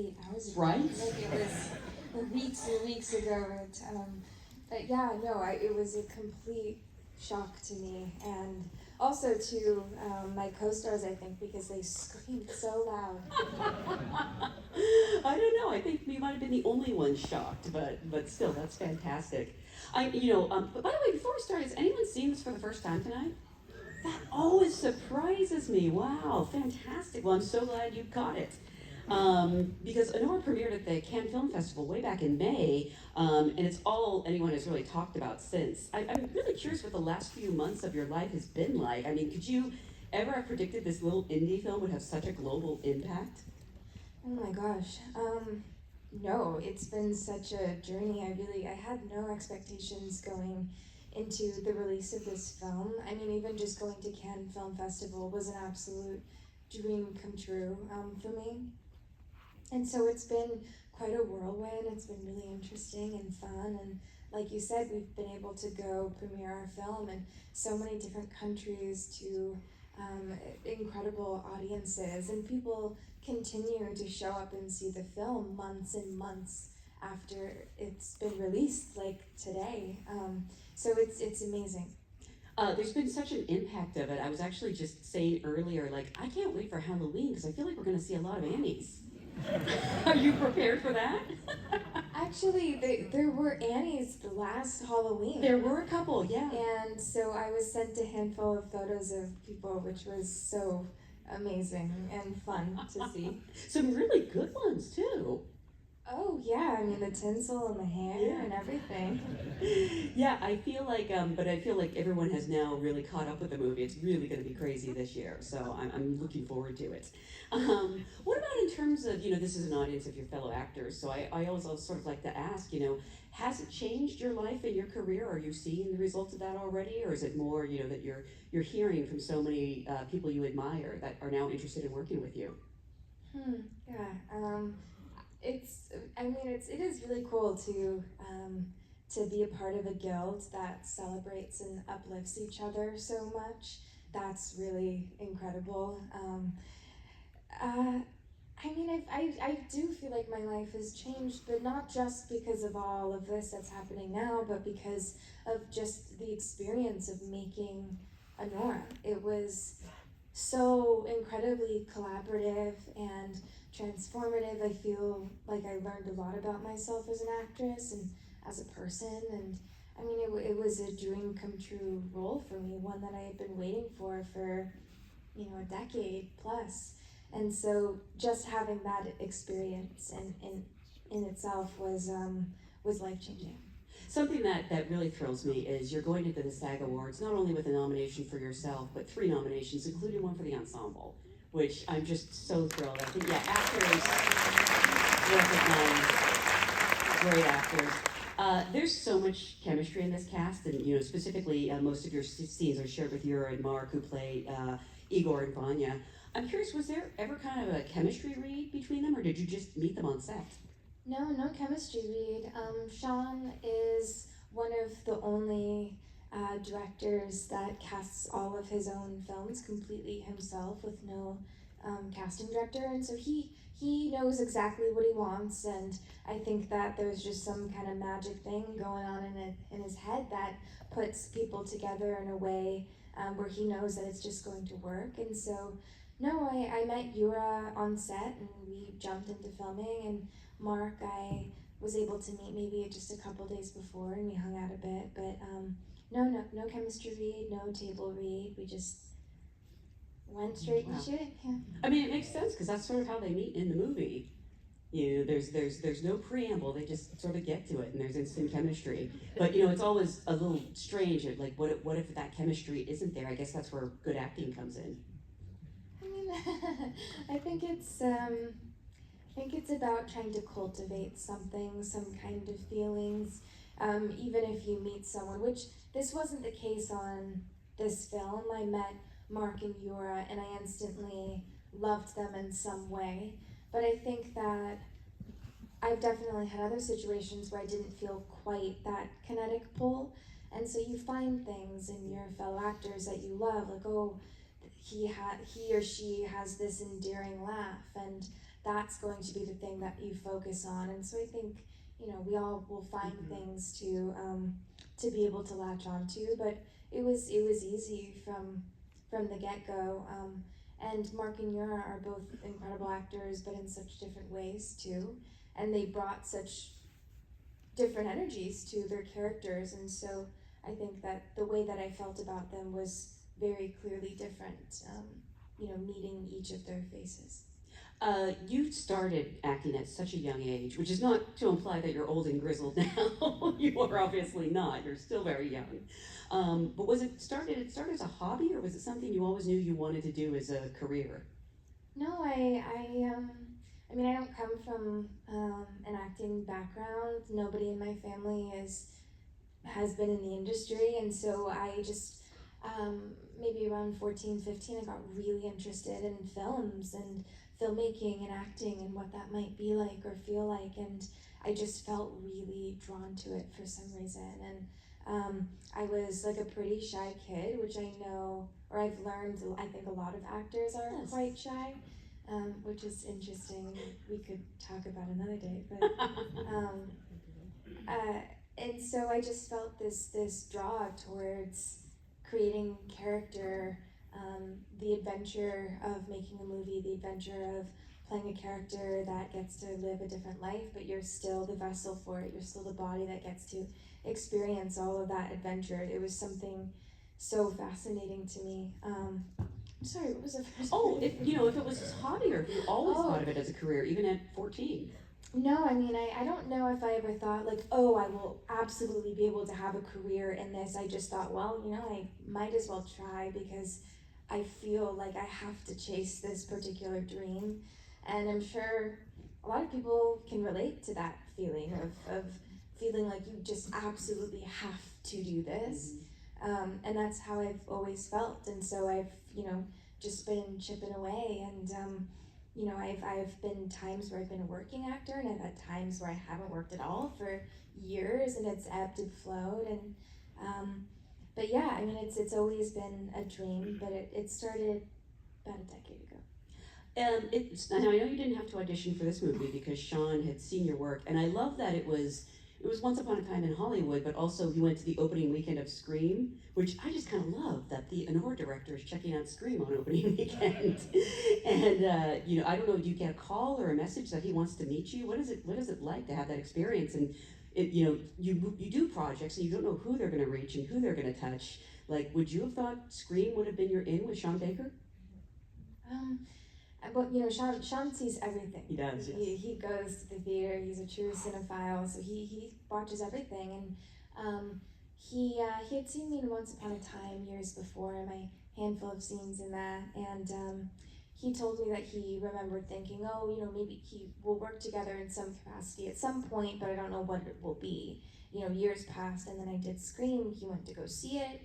8 hours ago. Right? Like it was weeks and weeks ago. But yeah, no, it was a complete shock to me, and also to my co-stars, I think, because they screamed so loud. I don't know. I think we might have been the only ones shocked, but still, that's fantastic. But by the way, before we start, has anyone seen this for the first time tonight? That always surprises me. Wow, fantastic. Well, I'm so glad you caught it. Because Anora premiered at the Cannes Film Festival way back in May, and it's all anyone has really talked about since. I'm really curious what the last few months of your life has been like. I mean, could you ever have predicted this little indie film would have such a global impact? Oh my gosh. No, it's been such a journey. I had no expectations going into the release of this film. I mean, even just going to Cannes Film Festival was an absolute dream come true for me. And so it's been quite a whirlwind. It's been really interesting and fun. And like you said, we've been able to go premiere our film in so many different countries to incredible audiences. And people continue to show up and see the film months and months after it's been released, like today. So it's amazing. There's been such an impact of it. I was actually just saying earlier, like, I can't wait for Halloween because I feel like we're going to see a lot of Annies. Are you prepared for that? Actually, there were Annies the last Halloween. There were a couple, yeah. And so I was sent a handful of photos of people, which was so amazing and fun to see. Some really good ones, too. Oh yeah, I mean the tinsel and the hair and everything. Yeah, I feel like everyone has now really caught up with the movie. It's really going to be crazy this year, so I'm looking forward to it. What about in terms of, this is an audience of your fellow actors, so I always sort of like to ask, has it changed your life and your career? Are you seeing the results of that already, or is it more, that you're hearing from so many people you admire that are now interested in working with you? Yeah. It is really cool to be a part of a guild that celebrates and uplifts each other so much. That's really incredible. I do feel like my life has changed, but not just because of all of this that's happening now, but because of just the experience of making Anora. It was so incredibly collaborative and transformative. I feel like I learned a lot about myself as an actress and as a person, and it was a dream come true role for me, one that I had been waiting for a decade plus. And so just having that experience in itself was life-changing. Something that really thrills me is you're going into the SAG Awards not only with a nomination for yourself, but 3 nominations, including one for the ensemble, which I'm just so thrilled. I think, actors recognize great actors. There's so much chemistry in this cast, and specifically most of your scenes are shared with Yura and Mark, who play Igor and Vanya. I'm curious, was there ever kind of a chemistry read between them, or did you just meet them on set? No chemistry read. Sean is one of the only directors that casts all of his own films completely himself with no casting director, and so he knows exactly what he wants, and I think that there's just some kind of magic thing going on in his head that puts people together in a way where he knows that it's just going to work. And so no, I met Yura on set and we jumped into filming, and Mark I was able to meet maybe just a couple days before and we hung out a bit, but no chemistry read, no table read, we just went straight to shooting. Yeah. I mean, it makes sense because that's sort of how they meet in the movie. There's no preamble, they just sort of get to it and there's instant chemistry. But it's always a little strange, like what if that chemistry isn't there? I guess that's where good acting comes in. I think it's about trying to cultivate something, some kind of feelings, even if you meet someone, which this wasn't the case on this film. I met Mark and Yura and I instantly loved them in some way, but I think that I've definitely had other situations where I didn't feel quite that kinetic pull, and so you find things in your fellow actors that you love, like, oh, he or she has this endearing laugh, and that's going to be the thing that you focus on. And so I think, we all will find things to be able to latch onto, but it was easy from the get-go. And Mark and Yura are both incredible actors, but in such different ways too. And they brought such different energies to their characters, and so I think that the way that I felt about them was very clearly different, meeting each of their faces. You started acting at such a young age, which is not to imply that you're old and grizzled now. You are obviously not. You're still very young. But did it start as a hobby, or was it something you always knew you wanted to do as a career? No, I mean, I don't come from an acting background. Nobody in my family has been in the industry, and so I just, maybe around 14, 15, I got really interested in films and filmmaking and acting and what that might be like or feel like, and I just felt really drawn to it for some reason. And I was like a pretty shy kid, which I know, or I've learned, I think a lot of actors are quite shy, which is interesting. We could talk about another day, but and so I just felt this draw towards creating character, the adventure of making a movie, the adventure of playing a character that gets to live a different life, but you're still the vessel for it. You're still the body that gets to experience all of that adventure. It was something so fascinating to me. Sorry, what was the first? Oh, if it was a hobby, or if you always thought of it as a career, even at 14. No, I mean, I don't know if I ever thought like, oh, I will absolutely be able to have a career in this. I just thought, well, I might as well try because I feel like I have to chase this particular dream. And I'm sure a lot of people can relate to that feeling of feeling like you just absolutely have to do this. And that's how I've always felt. And so I've, just been chipping away. And, I've been times where I've been a working actor, and I've had times where I haven't worked at all for years, and it's ebbed and flowed. And, but yeah, I mean, it's always been a dream, but it started about a decade ago. Now I know you didn't have to audition for this movie because Sean had seen your work, and I love that it was Once Upon a Time in Hollywood, but also you went to the opening weekend of Scream, which I just kind of love that the Anora director is checking out Scream on opening weekend. And I don't know, do you get a call or a message that he wants to meet you? What is it like to have that experience? And you do projects and you don't know who they're going to reach and who they're going to touch. Like, would you have thought Scream would have been your in with Sean Baker? But Sean sees everything. He does. Yes. He goes to the theater. He's a true cinephile, so he watches everything. And he had seen me in Once Upon a Time years before, my handful of scenes in that, and he told me that he remembered thinking, oh, maybe he will work together in some capacity at some point, but I don't know what it will be. Years passed, and then I did Scream. He went to go see it.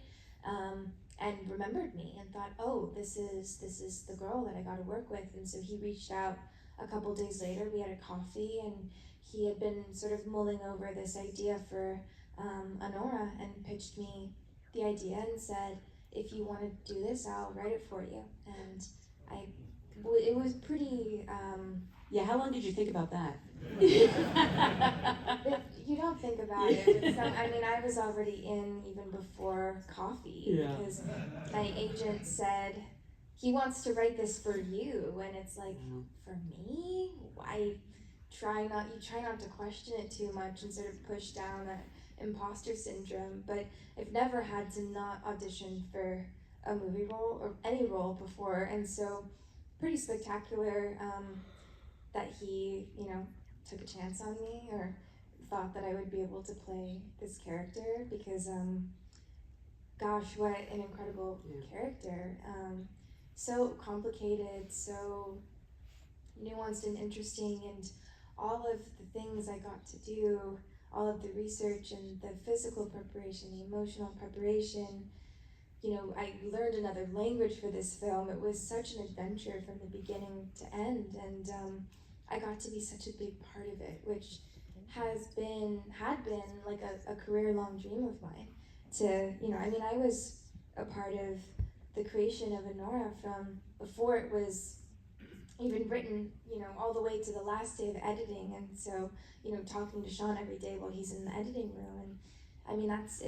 And remembered me and thought, oh, this is the girl that I got to work with. And so he reached out a couple days later. We had a coffee, and he had been sort of mulling over this idea for Anora, and pitched me the idea and said, if you want to do this, I'll write it for you. And it was pretty... Yeah, how long did you think about that? You don't think about it. I was already in even before coffee, because my agent said, he wants to write this for you, and it's like, for me? You try not to question it too much and sort of push down that imposter syndrome, but I've never had to not audition for a movie role or any role before, and so pretty spectacular that he, took a chance on me, or thought that I would be able to play this character, because gosh, what an incredible character. So complicated, so nuanced and interesting, and all of the things I got to do, all of the research and the physical preparation, the emotional preparation. I learned another language for this film. It was such an adventure from the beginning to end, and I got to be such a big part of it, which had been like a career-long dream of mine. I was a part of the creation of Anora from before it was even written, all the way to the last day of editing. And so, talking to Sean every day while he's in the editing room, and I mean that's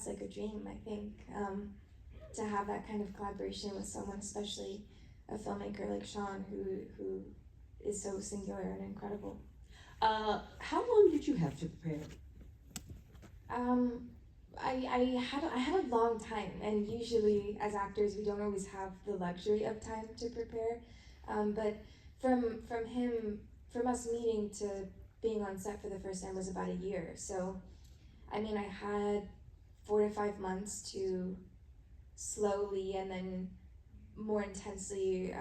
like a dream, I think, to have that kind of collaboration with someone, especially a filmmaker like Sean, who is so singular and incredible. How long did you have to prepare? I had a long time, and usually as actors we don't always have the luxury of time to prepare. But from us meeting to being on set for the first time was about a year. So, I mean, I had 4 to 5 months to slowly and then more intensely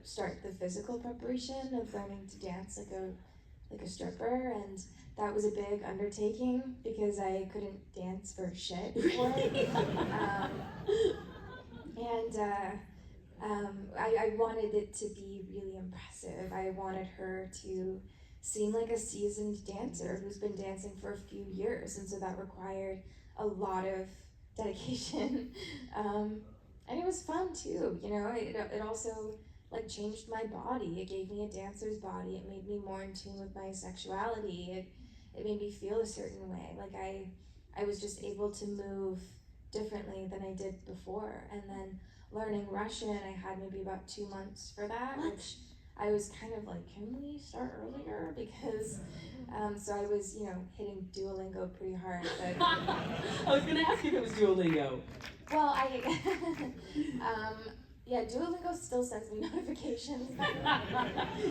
start the physical preparation of learning to dance like a stripper, and that was a big undertaking because I couldn't dance for shit before. I wanted it to be really impressive. I wanted her to seem like a seasoned dancer who's been dancing for a few years, and so that required a lot of dedication. And it was fun too, it also like changed my body. It gave me a dancer's body. It made me more in tune with my sexuality. It made me feel a certain way. Like I was just able to move differently than I did before. And then learning Russian, I had maybe about 2 months for that, which I was kind of like, can we start earlier? Because, so I was, hitting Duolingo pretty hard. But I was gonna ask you if it was Duolingo. Well, yeah, Duolingo still sends me notifications.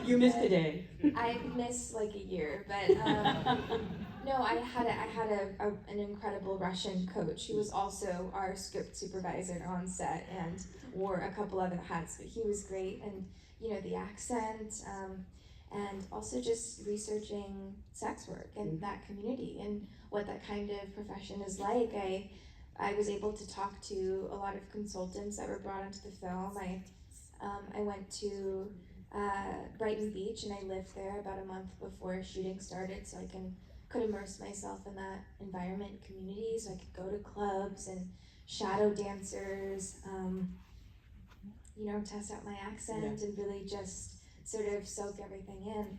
You missed a day. I missed like a year, but no, I had an incredible Russian coach who was also our script supervisor on set and wore a couple other hats, but he was great, and the accent, and also just researching sex work and that community and what that kind of profession is like. I was able to talk to a lot of consultants that were brought into the film. I went to Brighton Beach, and I lived there about a month before shooting started, so I could immerse myself in that environment, community, so I could go to clubs and shadow dancers, test out my accent and really just sort of soak everything in.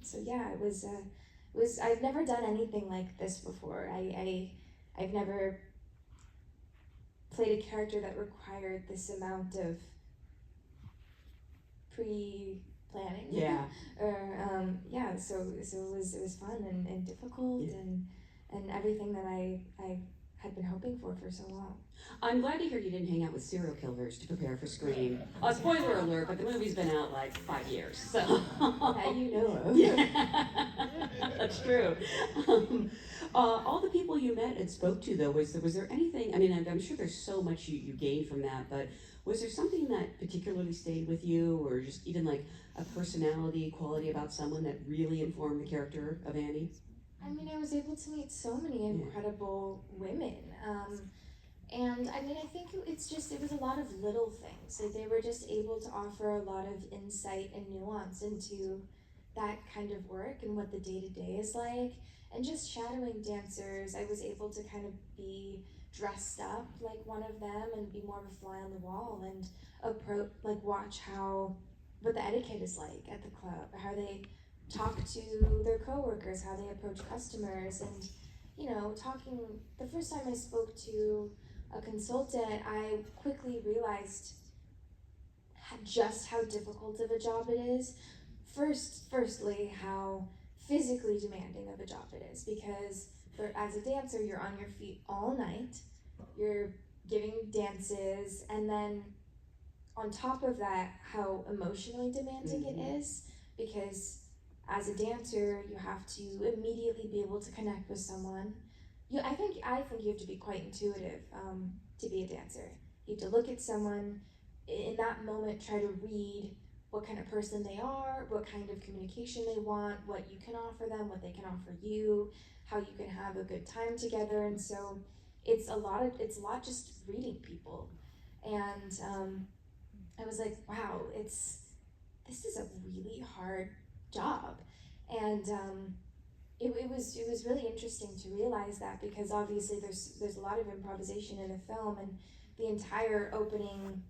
So yeah, it was I've never done anything like this before. I've never played a character that required this amount of pre-planning. Yeah. So it was fun and difficult and everything that I had been hoping for so long. I'm glad to hear you didn't hang out with serial killers to prepare for Scream. Spoiler alert, but the movie's been out like 5 years, so. Yeah, Yeah. That's true. All the people you met and spoke to, though, was there anything, I mean, I'm sure there's so much you gained from that, but was there something that particularly stayed with you, or just even like a personality quality about someone that really informed the character of Annie? I mean, I was able to meet so many incredible women. And I mean, I think it was a lot of little things. Like, they were just able to offer a lot of insight and nuance into that kind of work and what the day-to-day is like. And just shadowing dancers, I was able to kind of be dressed up like one of them and be more of a fly on the wall and watch what the etiquette is like at the club, how they talk to their coworkers, how they approach customers, and talking. The first time I spoke to a consultant, I quickly realized just how difficult of a job it is. Firstly, how physically demanding of a job it is, because as a dancer, you're on your feet all night, you're giving dances, and then on top of that, how emotionally demanding it is, because as a dancer, you have to immediately be able to connect with someone. I think you have to be quite intuitive to be a dancer. You have to look at someone in that moment, try to read what kind of person they are, what kind of communication they want, what you can offer them, what they can offer you, how you can have a good time together. And so it's a lot just reading people. And I was like, wow, this is a really hard job. And it was really interesting to realize that, because obviously there's a lot of improvisation in the film, and the entire opening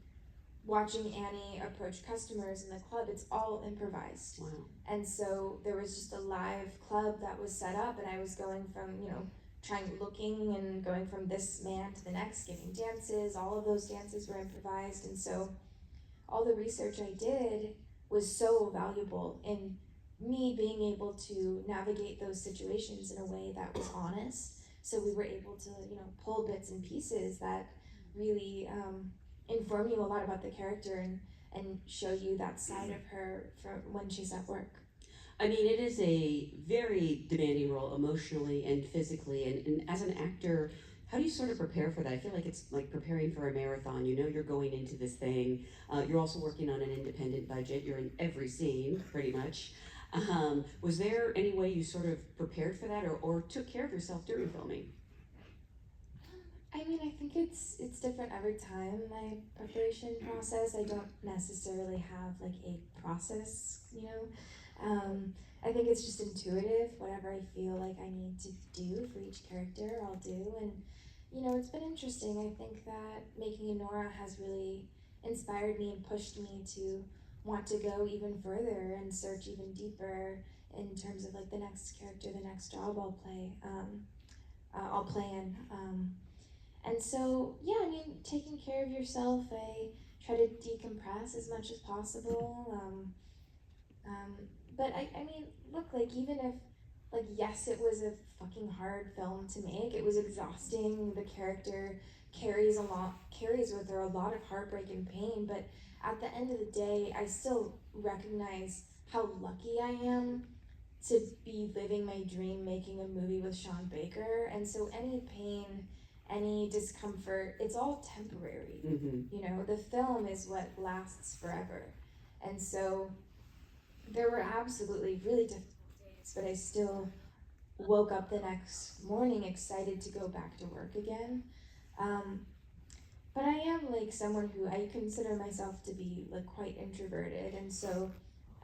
watching Annie approach customers in the club, it's all improvised. Wow. And so there was just a live club that was set up, and I was going from, looking and going from this man to the next, giving dances. All of those dances were improvised, and so all the research I did was so valuable in me being able to navigate those situations in a way that was honest. So we were able to, pull bits and pieces that really inform you a lot about the character and show you that side of her from when she's at work. I mean, it is a very demanding role emotionally and physically, and as an actor, how do you sort of prepare for that? I feel like it's like preparing for a marathon. You know you're going into this thing. You're also working on an independent budget. You're in every scene, pretty much. Was there any way you sort of prepared for that or took care of yourself during filming? I mean, I think it's different every time. My preparation process, I don't necessarily have like a process, I think it's just intuitive. Whatever I feel like I need to do for each character, I'll do. And, it's been interesting. I think that Making Anora has really inspired me and pushed me to want to go even further and search even deeper in terms of like the next character, the next job I'll plan. And so, yeah, I mean, taking care of yourself, I try to decompress as much as possible. But I mean, look, like, even if, like, yes, it was a fucking hard film to make, it was exhausting, the character carries with her a lot of heartbreak and pain, but at the end of the day, I still recognize how lucky I am to be living my dream, making a movie with Sean Baker, and so any pain, any discomfort, it's all temporary. Mm-hmm. The film is what lasts forever. And so there were absolutely really difficult days, but I still woke up the next morning excited to go back to work again. But I am like someone who I consider myself to be like quite introverted, and so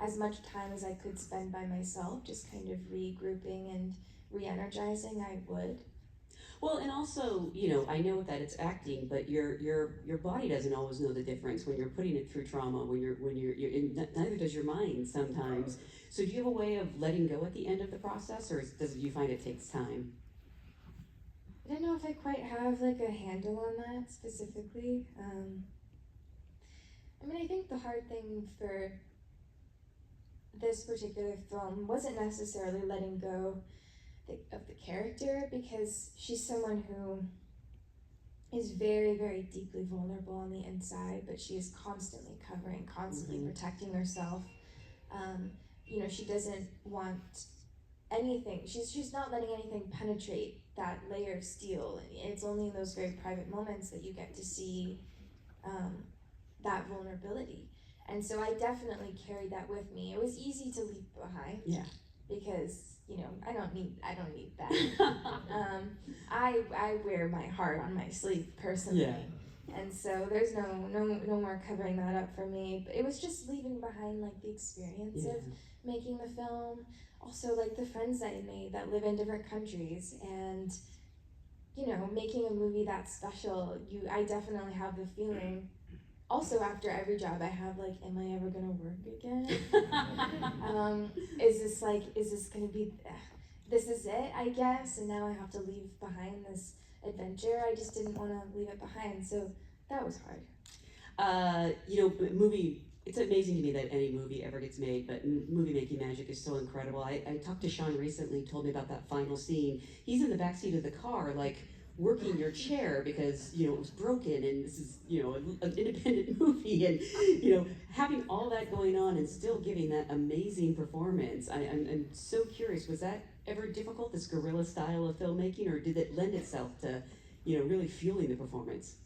as much time as I could spend by myself, just kind of regrouping and re-energizing, I would. Well, and also, I know that it's acting, but your body doesn't always know the difference when you're putting it through trauma. You're in, neither does your mind sometimes. So, do you have a way of letting go at the end of the process, or do you find it takes time? I don't know if I quite have like a handle on that specifically. I mean, I think the hard thing for this particular film wasn't necessarily letting go of the character, because she's someone who is very, very deeply vulnerable on the inside, but she is constantly covering, constantly protecting herself. She doesn't want anything. She's not letting anything penetrate that layer of steel. It's only in those very private moments that you get to see that vulnerability. And so I definitely carried that with me. It was easy to leave behind. Yeah. Because I don't need that. I wear my heart on my sleeve personally. Yeah. And so there's no more covering that up for me. But it was just leaving behind like the experience of making the film. Also like the friends I made that live in different countries, and making a movie that special, I definitely have the feeling. Also, after every job I have, like, am I ever gonna work again? Is this gonna be, this is it, I guess, and now I have to leave behind this adventure. I just didn't want to leave it behind, so that was hard. Movie, it's amazing to me that any movie ever gets made, but movie making magic is so incredible. I talked to Sean recently, told me about that final scene. He's in the backseat of the car, like, working your chair because it was broken, and this is an independent movie, and having all that going on and still giving that amazing performance. I'm so curious, was that ever difficult, this guerrilla style of filmmaking, or did it lend itself to really feeling the performance?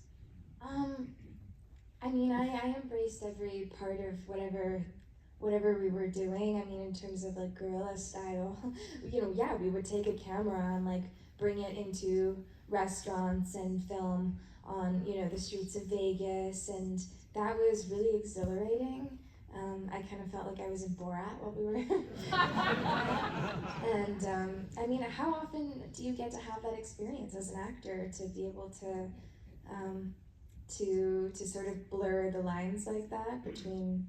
I mean, I embraced every part of whatever we were doing. I mean, in terms of like guerrilla style, we would take a camera and like bring it into restaurants and film on the streets of Vegas, and that was really exhilarating. I kind of felt like I was in Borat while we were and I mean, how often do you get to have that experience as an actor, to be able to to sort of blur the lines like that between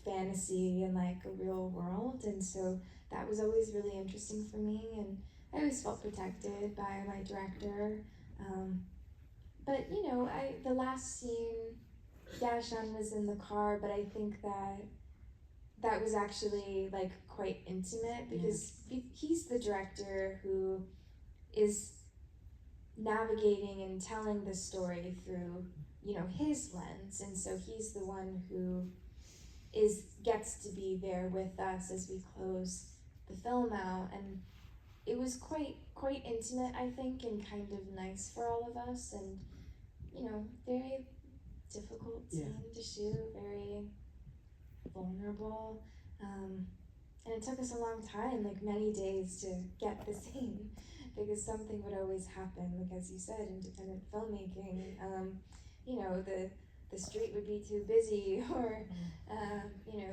fantasy and like a real world, and so that was always really interesting for me, and I always felt protected by my director. But the last scene, yeah, Sean was in the car, but I think that was actually like quite intimate because he's the director who is navigating and telling the story through his lens, and so he's the one who gets to be there with us as we close the film out, and it was quite intimate, I think, and kind of nice for all of us, and very difficult scene to shoot, very vulnerable, and it took us a long time, like many days, to get the scene because something would always happen. Like as you said, independent filmmaking, the street would be too busy, or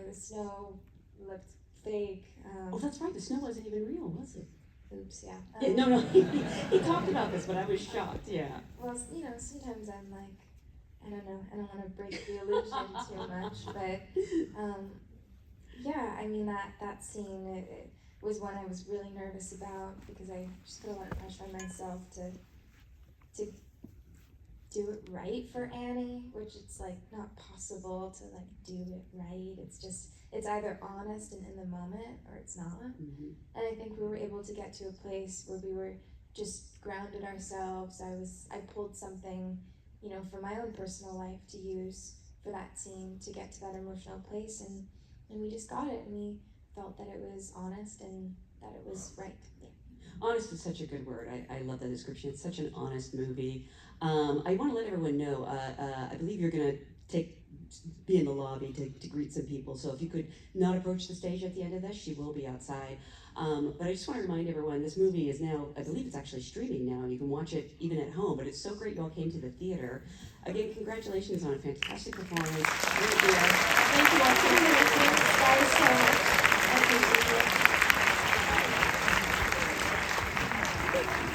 the snow looked fake. Oh, that's right. The snow wasn't even real, was it? Oops, yeah. No. He talked about this, but I was shocked. Yeah. Well, sometimes I'm like, I don't know. I don't want to break the illusion too much, but yeah. I mean that scene it was one I was really nervous about because I just put a lot of pressure on myself to do it right for Annie, which it's like not possible to like do it right. It's either honest and in the moment or it's not. Mm-hmm. And I think we were able to get to a place where we were just grounded ourselves. I pulled something, from my own personal life to use for that scene to get to that emotional place, and we just got it, and we felt that it was honest and that it was right. Yeah. Honest is such a good word. I love that description. It's such an honest movie. I want to let everyone know, I believe you're going to be in the lobby to greet some people, so if you could not approach the stage at the end of this, she will be outside. But I just want to remind everyone, this movie is now, I believe it's actually streaming now, and you can watch it even at home, but it's so great you all came to the theater. Again, congratulations on a fantastic performance. Thank you all so much. Thanks guys so much. I appreciate it.